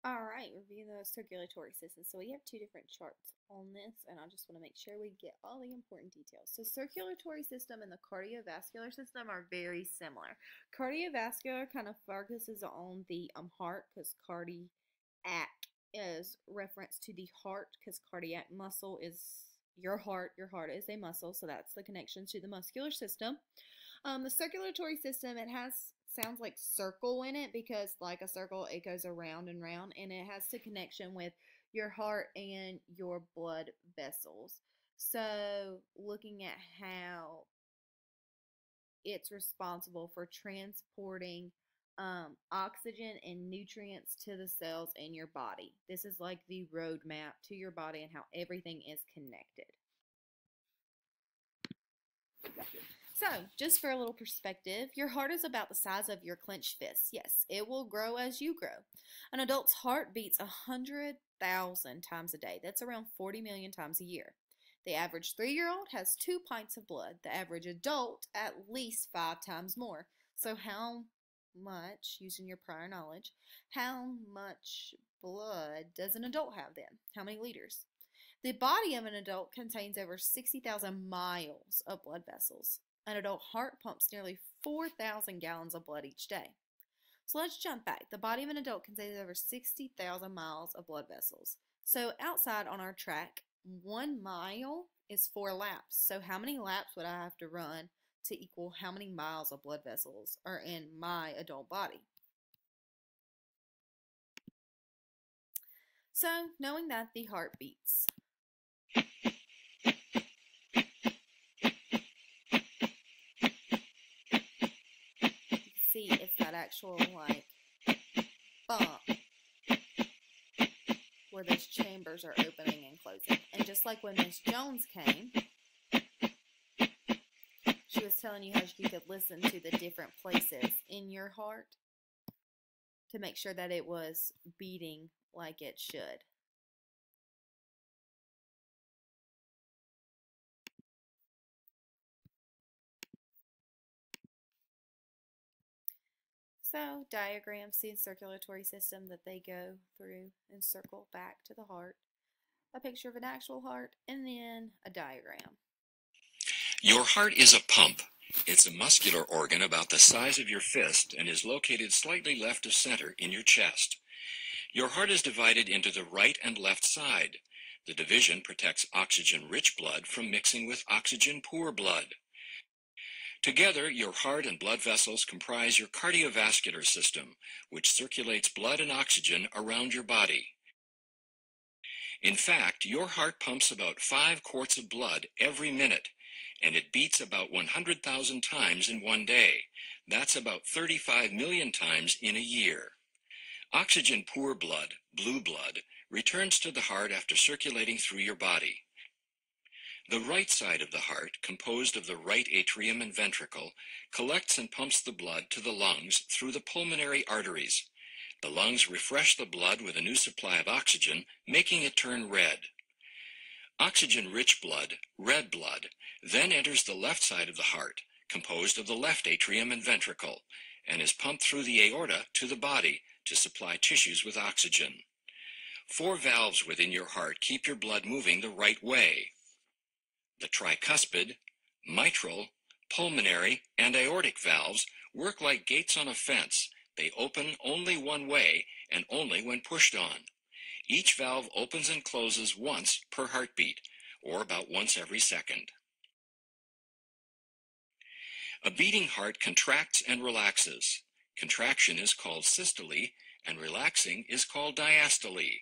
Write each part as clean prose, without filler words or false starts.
All right, review the circulatory system. So we have two different charts on this, and I just want to make sure we get all the important details. So circulatory system and the cardiovascular system are very similar. Cardiovascular kind of focuses on the heart, because cardiac is reference to the heart, because cardiac muscle is your heart. Your heart is a muscle, so that's the connection to the muscular system. The circulatory system, it has sounds like circle in it because like a circle, it goes around and round, and it has the connection with your heart and your blood vessels. So looking at how it's responsible for transporting oxygen and nutrients to the cells in your body. This is like the roadmap to your body and how everything is connected. So, just for a little perspective, your heart is about the size of your clenched fist. Yes, it will grow as you grow. An adult's heart beats 100,000 times a day. That's around 40 million times a year. The average 3-year-old has 2 pints of blood. The average adult, at least 5 times more. So how much, using your prior knowledge, how much blood does an adult have then? How many liters? The body of an adult contains over 60,000 miles of blood vessels. An adult heart pumps nearly 4,000 gallons of blood each day. So let's jump back. The body of an adult contains over 60,000 miles of blood vessels. So outside on our track, 1 mile is 4 laps. So how many laps would I have to run to equal how many miles of blood vessels are in my adult body? So knowing that the heart beats, see it's that actual like bump where those chambers are opening and closing. And just like when Miss Jones came, she was telling you how you could listen to the different places in your heart to make sure that it was beating like it should. So diagrams see the circulatory system that they go through and circle back to the heart. A picture of an actual heart, and then a diagram. Your heart is a pump. It's a muscular organ about the size of your fist and is located slightly left of center in your chest. Your heart is divided into the right and left side. The division protects oxygen-rich blood from mixing with oxygen-poor blood. Together, your heart and blood vessels comprise your cardiovascular system, which circulates blood and oxygen around your body. In fact, your heart pumps about 5 quarts of blood every minute, and it beats about 100,000 times in one day. That's about 35 million times in a year. Oxygen-poor blood, blue blood, returns to the heart after circulating through your body. The right side of the heart, composed of the right atrium and ventricle, collects and pumps the blood to the lungs through the pulmonary arteries. The lungs refresh the blood with a new supply of oxygen, making it turn red. Oxygen-rich blood, red blood, then enters the left side of the heart, composed of the left atrium and ventricle, and is pumped through the aorta to the body to supply tissues with oxygen. 4 valves within your heart keep your blood moving the right way. The tricuspid, mitral, pulmonary, and aortic valves work like gates on a fence. They open only one way and only when pushed on. Each valve opens and closes once per heartbeat, or about once every second. A beating heart contracts and relaxes. Contraction is called systole, and relaxing is called diastole.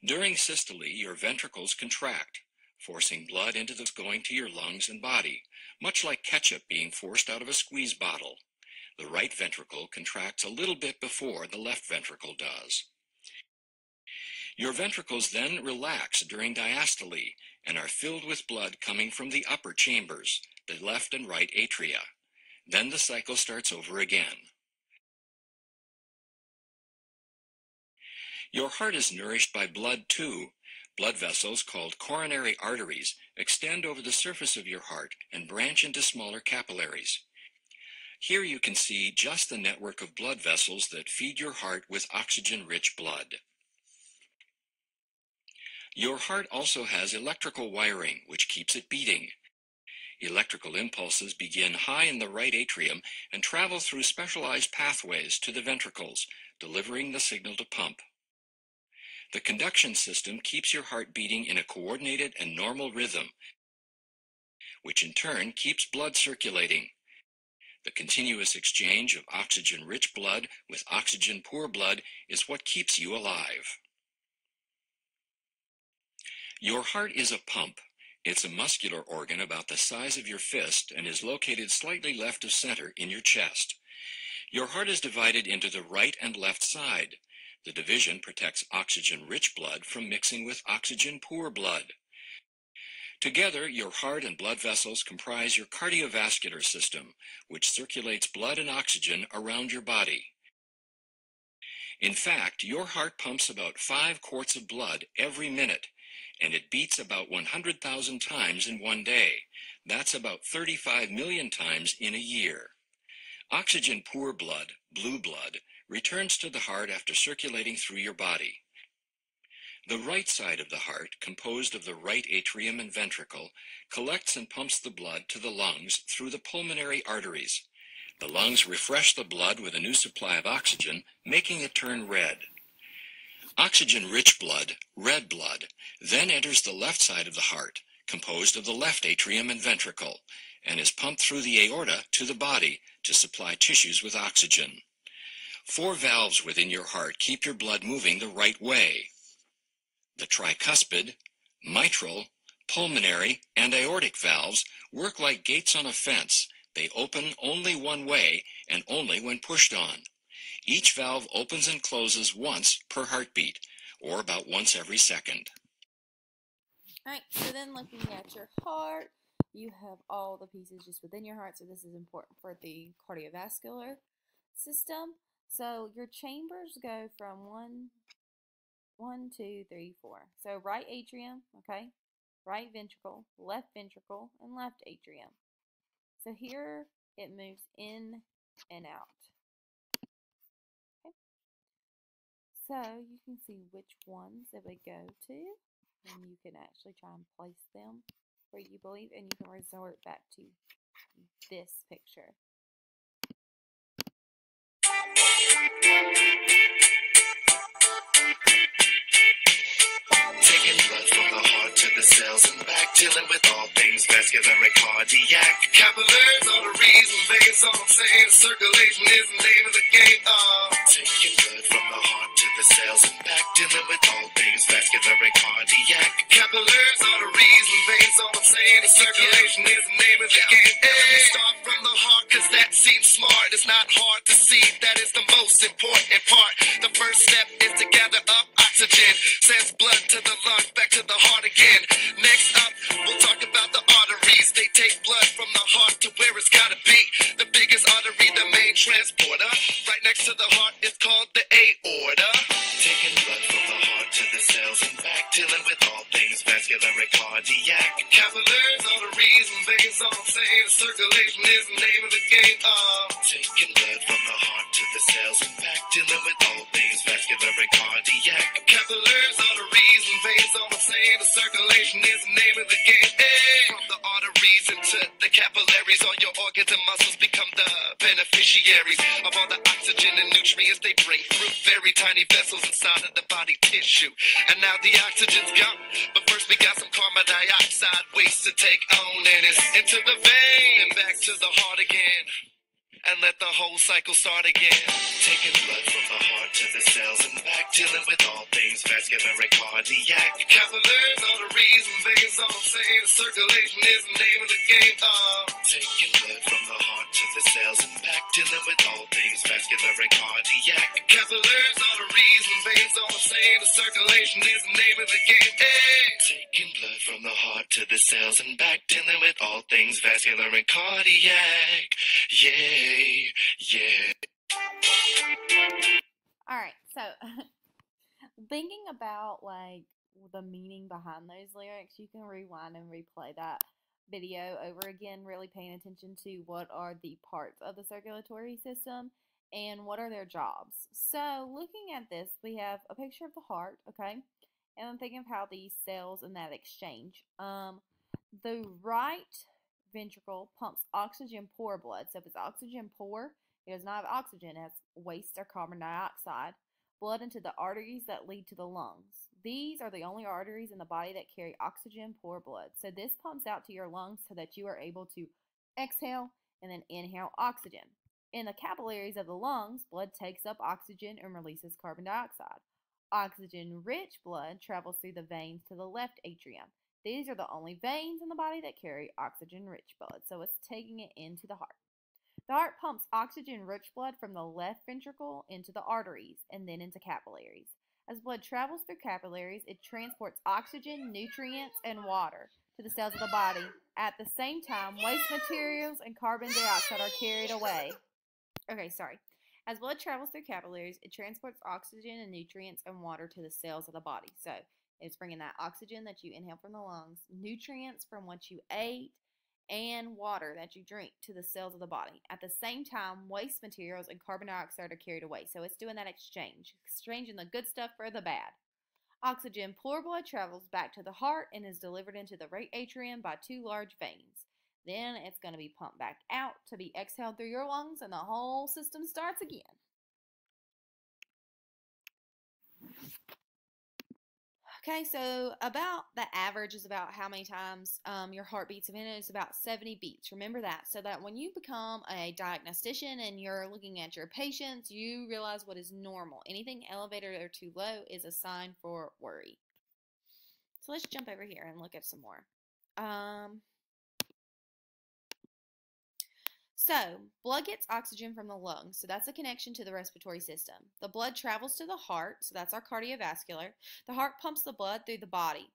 During systole, your ventricles contract, forcing blood into the going to your lungs and body, much like ketchup being forced out of a squeeze bottle. The right ventricle contracts a little bit before the left ventricle does. Your ventricles then relax during diastole and are filled with blood coming from the upper chambers, the left and right atria. Then the cycle starts over again. Your heart is nourished by blood too. Blood vessels called coronary arteries extend over the surface of your heart and branch into smaller capillaries. Here you can see just the network of blood vessels that feed your heart with oxygen-rich blood. Your heart also has electrical wiring, which keeps it beating. Electrical impulses begin high in the right atrium and travel through specialized pathways to the ventricles, delivering the signal to pump. The conduction system keeps your heart beating in a coordinated and normal rhythm, which in turn keeps blood circulating. The continuous exchange of oxygen-rich blood with oxygen-poor blood is what keeps you alive. Your heart is a pump. It's a muscular organ about the size of your fist and is located slightly left of center in your chest. Your heart is divided into the right and left side. The division protects oxygen-rich blood from mixing with oxygen-poor blood. Together, your heart and blood vessels comprise your cardiovascular system, which circulates blood and oxygen around your body. In fact, your heart pumps about 5 quarts of blood every minute, and it beats about 100,000 times in one day. That's about 35 million times in a year. Oxygen-poor blood, blue blood, returns to the heart after circulating through your body. The right side of the heart, composed of the right atrium and ventricle, collects and pumps the blood to the lungs through the pulmonary arteries. The lungs refresh the blood with a new supply of oxygen, making it turn red. Oxygen-rich blood, red blood, then enters the left side of the heart, composed of the left atrium and ventricle, and is pumped through the aorta to the body to supply tissues with oxygen. 4 valves within your heart keep your blood moving the right way. The tricuspid, mitral, pulmonary, and aortic valves work like gates on a fence. They open only one way and only when pushed on. Each valve opens and closes once per heartbeat, or about once every second. Alright, so then looking at your heart, you have all the pieces just within your heart, so this is important for the cardiovascular system. So your chambers go from 1, 2, 3, 4. So right atrium, okay, right ventricle, and left atrium. So here it moves in and out. Okay. So you can see which ones it would go to, and you can actually try and place them where you believe, and you can resort back to this picture. Taking blood from the heart to the cells and back, dealing with all things vascular and cardiac. Capillaries, arteries, and veins, all I'm saying. Circulation is the name of the game. Taking blood from the heart to the cells and back, dealing with all things vascular and cardiac. Capillaries, arteries, and veins, all I'm saying. Circulation is the name of the game. Let me start from the heart, cause that seems smart. It's not hard to see, that is the most important part. The first step is to gather up oxygen, sends blood to the lungs, back to the heart again. Next up, we'll talk about the arteries. They take blood from the heart to where it's gotta be. The biggest artery, the main transporter. Right next to the heart is called the aorta. Taking blood from the heart to the cells and back, dealing with all things vascular and cardiac. Capillaries, arteries, and veins, all I'm saying. Circulation is the name of the game. Taking blood from the heart to the cells and back, dealing with all things vascular and cardiac. Capillaries, arteries, and veins, all I'm saying. The circulation is the name of the game. From the arteries into the capillaries, all your organs and muscles become the beneficiaries of all the oxygen and nutrients they bring through very tiny vessels inside of the body tissue. And now the oxygen's gone, but first we got some carbon dioxide waste to take on, and it's into the vein and back to the heart again. And let the whole cycle start again. Taking blood from the heart to the cells and back, dealing with all things vascular and cardiac. Capillaries, arteries, and veins, all I'm saying. Circulation is the name of the game. Taking blood from the heart to the cells and back, dealing with all things vascular and cardiac. Capillaries, arteries, and veins, all I'm saying. The circulation is the name of the game. Taking blood from the heart to the cells and back, dealing with all things vascular and cardiac. Yeah. Yeah. Alright, so thinking about like the meaning behind those lyrics, you can rewind and replay that video over again, really paying attention to what are the parts of the circulatory system and what are their jobs. So looking at this, we have a picture of the heart, okay? And I'm thinking of how these cells and that exchange. The right ventricle pumps oxygen poor blood. So if it's oxygen poor, it does not have oxygen, it has waste or carbon dioxide, blood into the arteries that lead to the lungs. These are the only arteries in the body that carry oxygen poor blood. So this pumps out to your lungs so that you are able to exhale and then inhale oxygen. In the capillaries of the lungs, blood takes up oxygen and releases carbon dioxide. Oxygen-rich blood travels through the veins to the left atrium. These are the only veins in the body that carry oxygen-rich blood, so it's taking it into the heart. The heart pumps oxygen-rich blood from the left ventricle into the arteries and then into capillaries. As blood travels through capillaries, it transports oxygen, nutrients, and water to the cells of the body. At the same time, waste materials and carbon dioxide are carried away. As blood travels through capillaries, it transports oxygen and nutrients and water to the cells of the body. So it's bringing that oxygen that you inhale from the lungs, nutrients from what you ate, and water that you drink to the cells of the body. At the same time, waste materials and carbon dioxide are carried away. So it's doing that exchange, exchanging the good stuff for the bad. Oxygen poor blood travels back to the heart and is delivered into the right atrium by two large veins. Then it's going to be pumped back out to be exhaled through your lungs, and the whole system starts again. Okay, so about the average is about how many times your heart beats a minute. It's about 70 beats. Remember that, so that when you become a diagnostician and you're looking at your patients, you realize what is normal. Anything elevated or too low is a sign for worry. So let's jump over here and look at some more. So, blood gets oxygen from the lungs, so that's a connection to the respiratory system. The blood travels to the heart, so that's our cardiovascular. The heart pumps the blood through the body.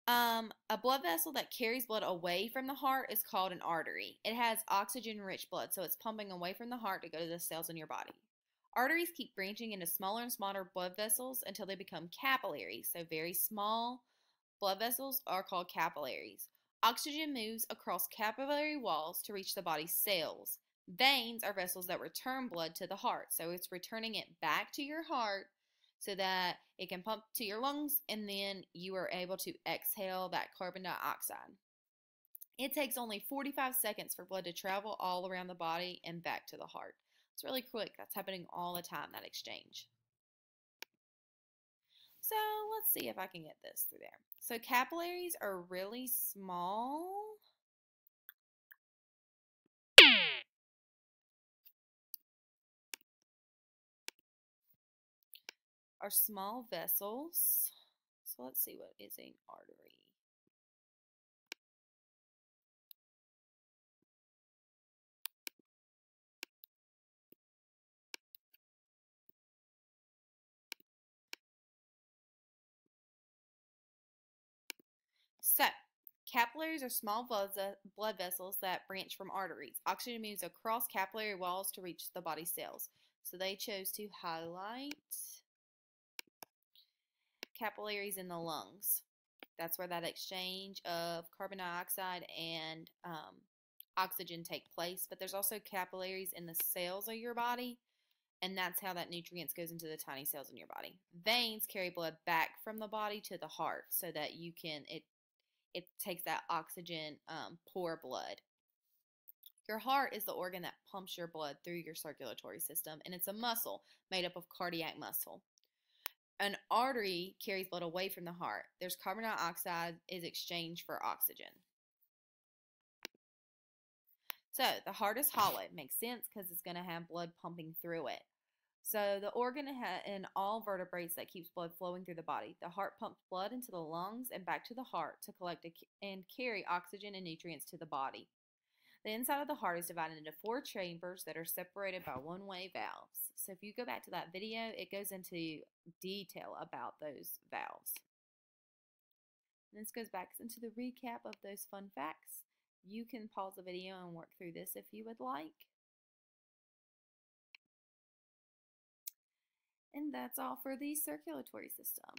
A blood vessel that carries blood away from the heart is called an artery. It has oxygen-rich blood, so it's pumping away from the heart to go to the cells in your body. Arteries keep branching into smaller and smaller blood vessels until they become capillaries, so very small blood vessels are called capillaries. Oxygen moves across capillary walls to reach the body's cells. Veins are vessels that return blood to the heart, so it's returning it back to your heart so that it can pump to your lungs, and then you are able to exhale that carbon dioxide. It takes only 45 seconds for blood to travel all around the body and back to the heart. It's really quick. That's happening all the time, that exchange. So let's see if I can get this through there. So capillaries are really small. Are small vessels. So let's see what is an artery. So, capillaries are small blood vessels that branch from arteries. Oxygen moves across capillary walls to reach the body cells. So they chose to highlight capillaries in the lungs. That's where that exchange of carbon dioxide and oxygen take place. But there's also capillaries in the cells of your body, and that's how that nutrients goes into the tiny cells in your body. Veins carry blood back from the body to the heart so that you can, it takes that oxygen poor blood. Your heart is the organ that pumps your blood through your circulatory system, and it's a muscle made up of cardiac muscle. An artery carries blood away from the heart. There's carbon dioxide is exchanged for oxygen. So the heart is hollow. It makes sense because it's going to have blood pumping through it. So the organ in all vertebrates that keeps blood flowing through the body. The heart pumps blood into the lungs and back to the heart to collect and carry oxygen and nutrients to the body. The inside of the heart is divided into 4 chambers that are separated by one-way valves. So if you go back to that video, it goes into detail about those valves. And this goes back into the recap of those fun facts. You can pause the video and work through this if you would like. And that's all for the circulatory system.